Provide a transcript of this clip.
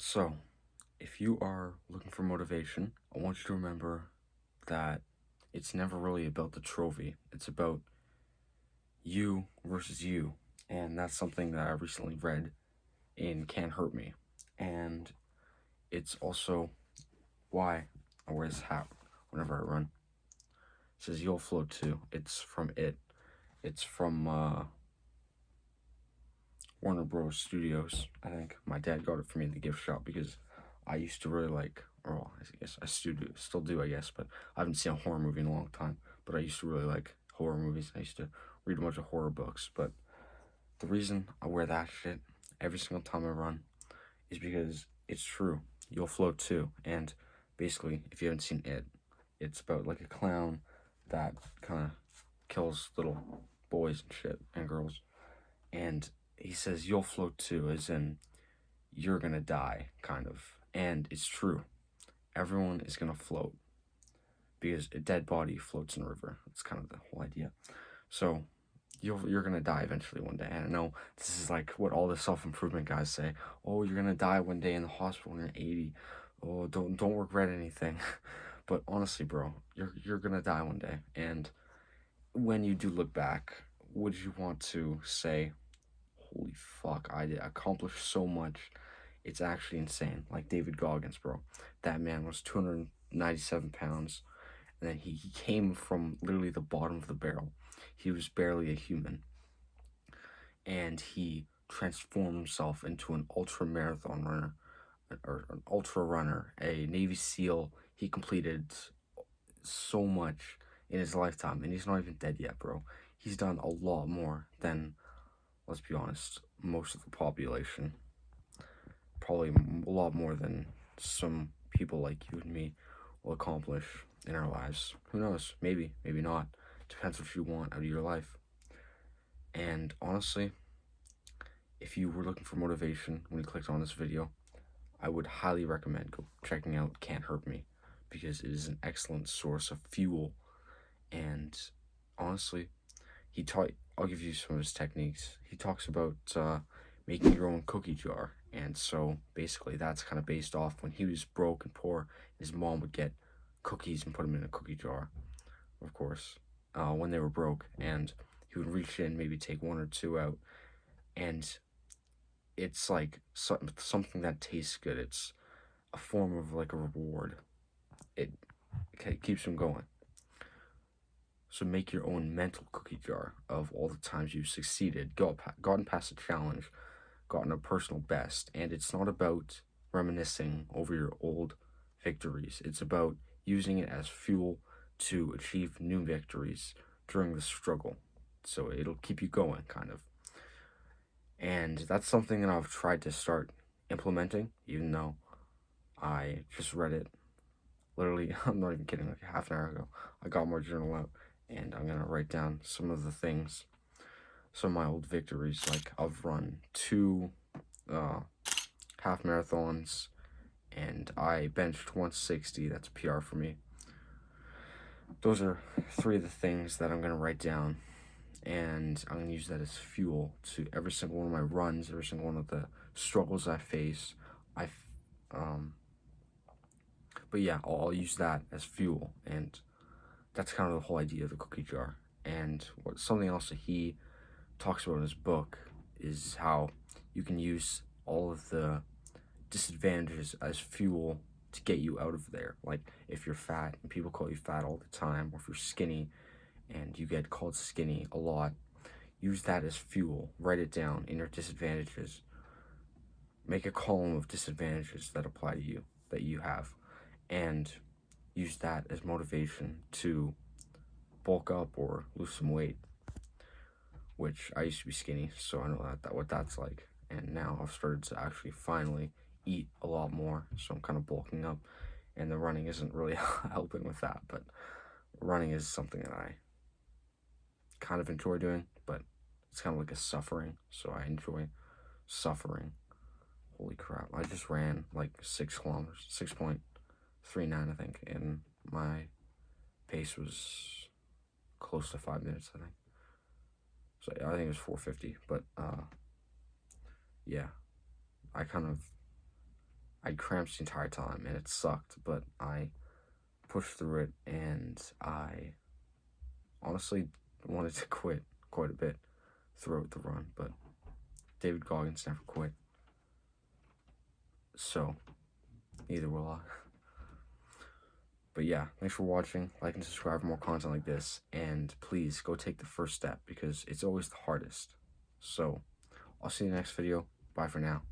So, if you are looking for motivation, I want you to remember that it's never really about the trophy. It's about you versus you. And that's something that I recently read in Can't Hurt Me. And it's also why I wear this hat whenever I run. It says You'll Float Too. It's from It. It's from Warner Bros. Studios. I think my dad got it for me in the gift shop because I used to really like, or well, I guess I still do, I guess, but I haven't seen a horror movie in a long time. But I used to really like horror movies. I used to read a bunch of horror books. But the reason I wear that shit every single time I run is because it's true. You'll float too. And basically, if you haven't seen it, it's about like a clown that kind of kills little boys and shit and girls. And he says you'll float too, as in you're gonna die, kind of. And it's true. Everyone is gonna float because a dead body floats in a river. That's kind of the whole idea. So you're gonna die eventually one day. And I know this is like what all the self improvement guys say. Oh, you're gonna die one day in the hospital when you're 80. Oh, don't regret anything. But honestly, bro, you're gonna die one day. And when you do look back, would you want to say, holy fuck, I did accomplish so much. It's actually insane. Like David Goggins, bro. That man was 297 pounds, and then he came from literally the bottom of the barrel. He was barely a human, and he transformed himself into an ultra marathon runner, or an ultra runner, a Navy SEAL. He completed so much in his lifetime, and he's not even dead yet, bro. He's done a lot more than, let's be honest, most of the population. Probably a lot more than some people like you and me will accomplish in our lives. Who knows? Maybe, maybe not. Depends what you want out of your life. And honestly, if you were looking for motivation when you clicked on this video, I would highly recommend go checking out Can't Hurt Me because it is an excellent source of fuel. And honestly, he taught. I'll give you some of his techniques. He talks about making your own cookie jar, and so basically that's kind of based off when he was broke and poor. His mom would get cookies and put them in a cookie jar, of course, when they were broke, and he would reach in, maybe take one or two out, and it's like something that tastes good. It's a form of like a reward. It keeps him going. So make your own mental cookie jar of all the times you've succeeded, gotten past a challenge, gotten a personal best. And it's not about reminiscing over your old victories. It's about using it as fuel to achieve new victories during the struggle. So it'll keep you going, kind of. And that's something that I've tried to start implementing, even though I just read it literally, I'm not even kidding, like half an hour ago. I got my journal out and I'm gonna write down some of the things, some of my old victories. Like I've run 2 half marathons and I benched 160. That's a PR for me. Those are 3 of the things that I'm gonna write down, and I'm gonna use that as fuel to every single one of my runs, every single one of the struggles I face. I, um, but yeah, I'll use that as fuel, and that's kind of the whole idea of the cookie jar. And something else that he talks about in his book is how you can use all of the disadvantages as fuel to get you out of there. Like if you're fat and people call you fat all the time, or if you're skinny and you get called skinny a lot, use that as fuel. Write it down in your disadvantages. Make a column of disadvantages that apply to you, that you have, and use that as motivation to bulk up or lose some weight, which I used to be skinny, so I know that what that's like. And now I've started to actually finally eat a lot more, so I'm kind of bulking up, and the running isn't really helping with that, but running is something that I kind of enjoy doing, but it's kind of like a suffering, so I enjoy suffering. Holy crap, I just ran like 6 kilometers, 6.39 I think, and my pace was close to 5 minutes, I think. So I think it was 4:50, but yeah, I kind of I had cramps the entire time, and it sucked, but I pushed through it, and I honestly wanted to quit quite a bit throughout the run, but David Goggins never quit, so neither will I. But yeah, thanks for watching. Like and subscribe for more content like this, and please go take the first step because it's always the hardest. So, I'll see you in the next video. Bye for now.